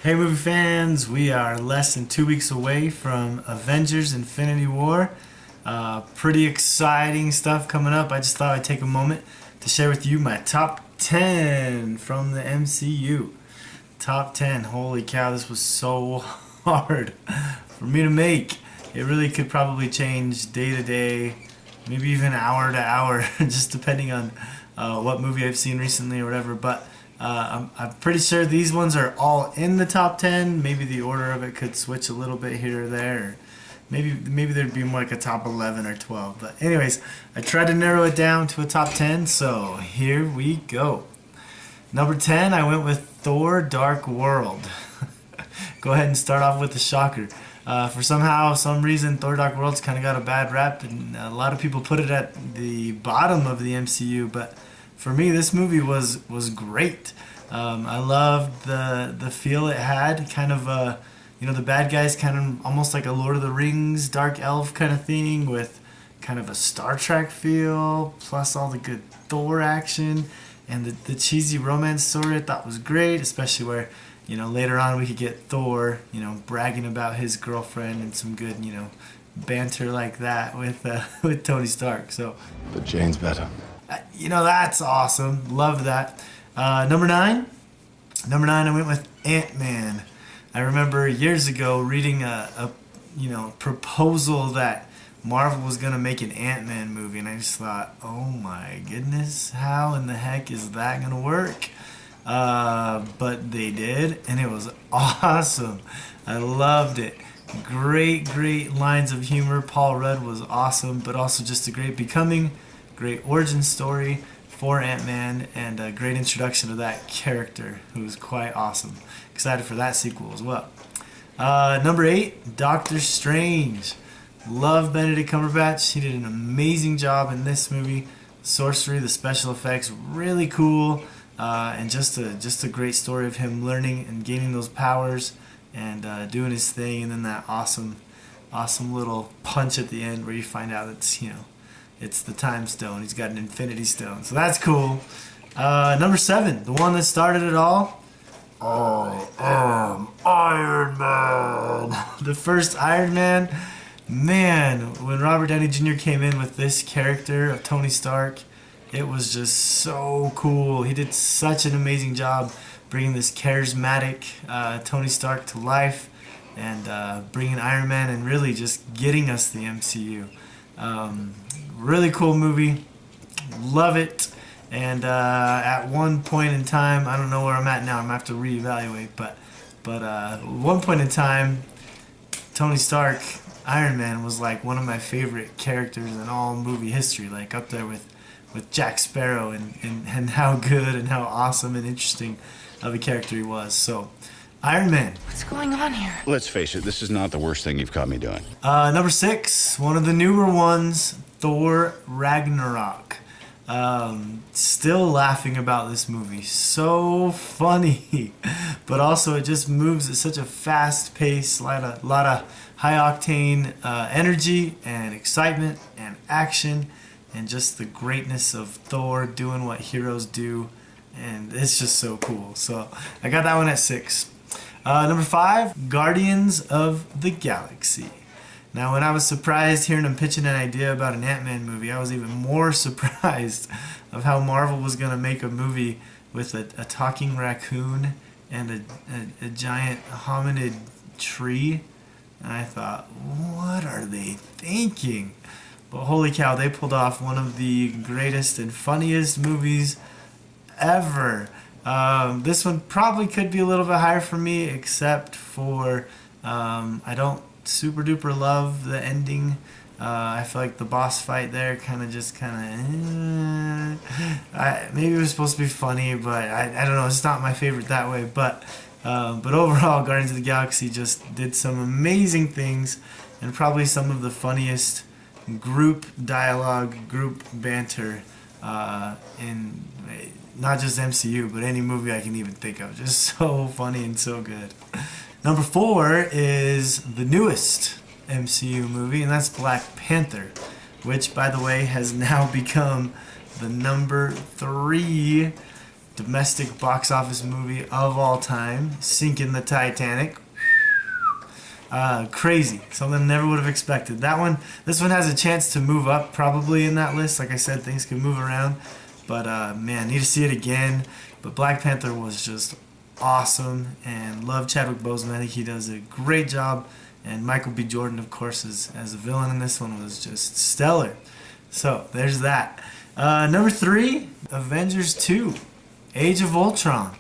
Hey movie fans, we are less than 2 weeks away from Avengers Infinity War. Pretty exciting stuff coming up. I just thought I'd take a moment to share with you my top 10 from the MCU. Top 10. Holy cow, this was so hard for me to make. It really could probably change day to day, maybe even hour to hour, just depending on what movie I've seen recently or whatever. But I'm pretty sure these ones are all in the top 10. Maybe the order of it could switch a little bit here or there. Or maybe there'd be more like a top 11 or 12. But anyways, I tried to narrow it down to a top 10, so here we go. Number 10, I went with Thor Dark World. Go ahead and start off with the shocker. For some reason, Thor Dark World's kind of got a bad rap, and a lot of people put it at the bottom of the MCU, but for me, this movie was great. I loved the feel it had, kind of the bad guys kind of almost like a Lord of the Rings, Dark Elf kind of thing with kind of a Star Trek feel, plus all the good Thor action, and the cheesy romance story I thought was great, especially where, later on we could get Thor, bragging about his girlfriend and some good, banter like that with Tony Stark. So, but Jane's better. That's awesome. Love that. Number nine, I went with AntMan. I remember years ago reading a proposal that Marvel was gonna make an AntMan movie, and I just thought, oh my goodness, how in the heck is that gonna work? But they did, and it was awesome. I loved it. Great lines of humor. Paul Rudd was awesome, but also just a great becoming. Great origin story for Ant-Man, and a great introduction to that character, who was quite awesome. Excited for that sequel as well. Number 8, Doctor Strange. Love Benedict Cumberbatch. He did an amazing job in this movie. Sorcery, the special effects, really cool, and just a great story of him learning and gaining those powers and doing his thing, and then that awesome little punch at the end where you find out it's the time stone. He's got an infinity stone. So that's cool. Number 7, the one that started it all. I am Iron Man. The first Iron Man. Man, when Robert Downey Jr. came in with this character of Tony Stark, it was just so cool. He did such an amazing job bringing this charismatic Tony Stark to life, and bringing Iron Man and really just getting us the MCU. Really cool movie, love it, and at one point in time, I don't know where I'm at now, I'm gonna have to reevaluate, but one point in time, Tony Stark, Iron Man, was like one of my favorite characters in all movie history, like up there with Jack Sparrow, and how good and how awesome and interesting of a character he was. So Iron Man. What's going on here? Let's face it, this is not the worst thing you've caught me doing. Number 6, one of the newer ones, Thor Ragnarok. Still laughing about this movie. So funny. But also it just moves at such a fast pace, a lot of high octane energy and excitement and action, and just the greatness of Thor doing what heroes do. And it's just so cool. So I got that one at 6. Number 5, Guardians of the Galaxy. Now, when I was surprised hearing him pitching an idea about an Ant-Man movie, I was even more surprised of how Marvel was going to make a movie with a talking raccoon and a giant hominid tree. And I thought, what are they thinking? But holy cow, they pulled off one of the greatest and funniest movies ever. This one probably could be a little bit higher for me, except for I don't super duper love the ending. I feel like the boss fight there maybe it was supposed to be funny, but I don't know, it's not my favorite that way. But overall, Guardians of the Galaxy just did some amazing things, and probably some of the funniest group dialogue, group banter in not just MCU, but any movie I can even think of. Just so funny and so good. Number 4 is the newest MCU movie, and that's Black Panther, which, by the way, has now become the number 3 domestic box office movie of all time, sinking the Titanic. Crazy. Something I never would have expected. This one has a chance to move up probably in that list. Like I said, things can move around. But man, need to see it again. But Black Panther was just awesome, and love Chadwick Boseman. I think he does a great job. And Michael B. Jordan, of course, as a villain in this one was just stellar. So there's that. Number 3, Avengers 2, Age of Ultron.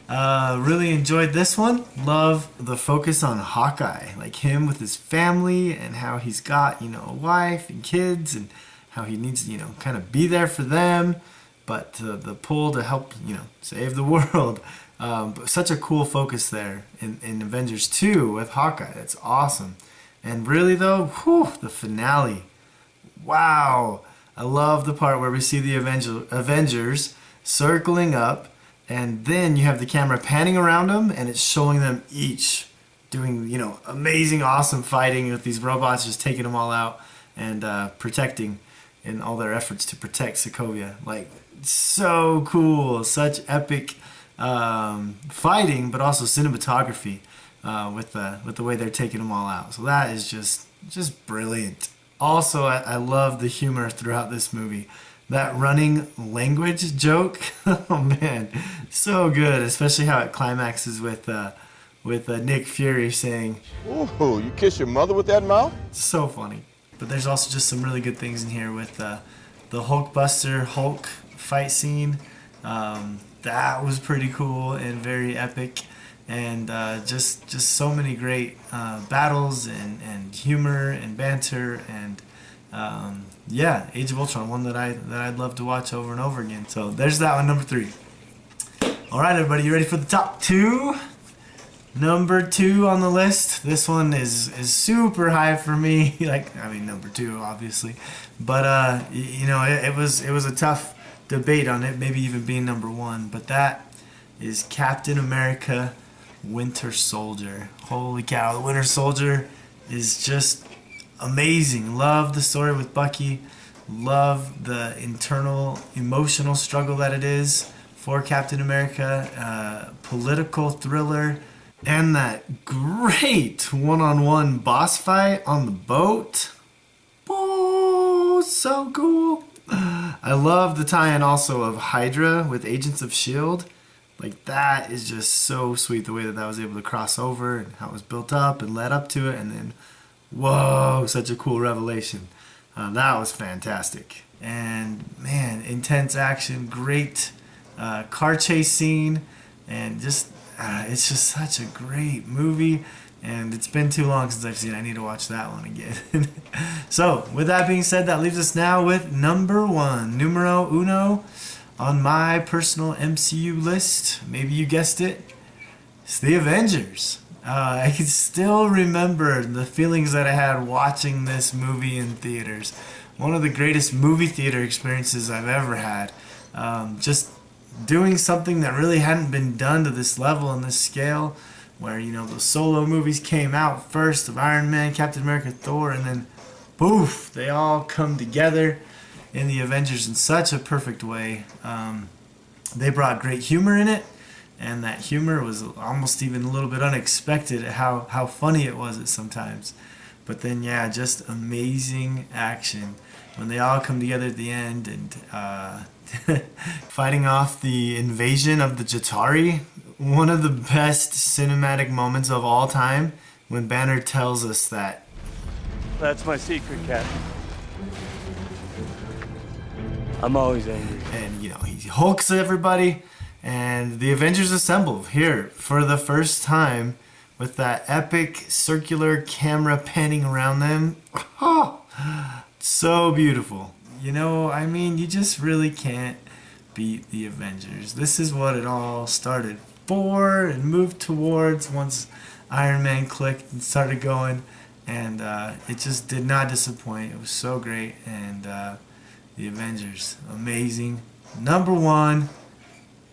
Really enjoyed this one. Love the focus on Hawkeye, like him with his family and how he's got, a wife and kids and how he needs to, kind of be there for them, but the pull to help, save the world. But such a cool focus there in Avengers 2 with Hawkeye. That's awesome. And really though, the finale. Wow. I love the part where we see the Avengers circling up, and then you have the camera panning around them, and it's showing them each doing, amazing, awesome fighting with these robots, just taking them all out and protecting in all their efforts to protect Sokovia. Like, so cool. Such epic fighting, but also cinematography with the way they're taking them all out. So that is just brilliant. Also, I love the humor throughout this movie. That running language joke, oh man, so good. Especially how it climaxes with Nick Fury saying, "Ooh, you kiss your mother with that mouth?" So funny. But there's also just some really good things in here with the Hulkbuster Hulk fight scene. That was pretty cool and very epic. And just so many great battles and humor and banter and Age of Ultron, one that I'd love to watch over and over again. So there's that one, number 3. All right, everybody, you ready for the top 2? Number 2 on the list. This one is super high for me. Number 2, obviously, but it was a tough debate on it, maybe even being number 1. But that is Captain America: Winter Soldier. Holy cow, the Winter Soldier is just amazing. Love the story with Bucky. Love the internal emotional struggle that it is for Captain America. Political thriller. And that great one-on-one boss fight on the boat. Oh, so cool. I love the tie-in also of Hydra with Agents of S.H.I.E.L.D. Like, that is just so sweet, the way that was able to cross over and how it was built up and led up to it, and then, whoa, such a cool revelation. That was fantastic. And, man, intense action, great car chase scene, and just, it's just such a great movie, and it's been too long since I've seen it. I need to watch that one again. So, with that being said, that leaves us now with number 1, numero uno, on my personal MCU list. Maybe you guessed it. It's the Avengers. I can still remember the feelings that I had watching this movie in theaters. One of the greatest movie theater experiences I've ever had. Just doing something that really hadn't been done to this level and this scale, where, those solo movies came out first of Iron Man, Captain America, Thor, and then poof, they all come together in the Avengers in such a perfect way. They brought great humor in it, and that humor was almost even a little bit unexpected at how funny it was at sometimes. But then, just amazing action when they all come together at the end and fighting off the invasion of the Jatari. One of the best cinematic moments of all time, when Banner tells us that. That's my secret, Cap. I'm always angry. And, he hulks everybody, and the Avengers assemble here for the first time with that epic circular camera panning around them. Oh, so beautiful. You just really can't beat the Avengers. This is what it all started for and moved towards once Iron Man clicked and started going, and it just did not disappoint. It was so great, and the Avengers, amazing. Number 1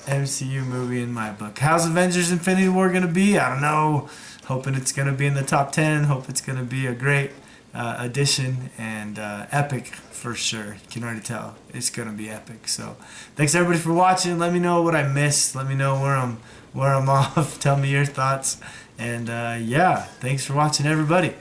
MCU movie in my book. How's Avengers Infinity War going to be? I don't know. Hoping it's going to be in the top 10. Hope it's going to be a great edition, and epic for sure. You can already tell it's gonna be epic. So thanks everybody for watching. Let me know what I missed. Let me know where I'm off. Tell me your thoughts. And yeah, thanks for watching everybody.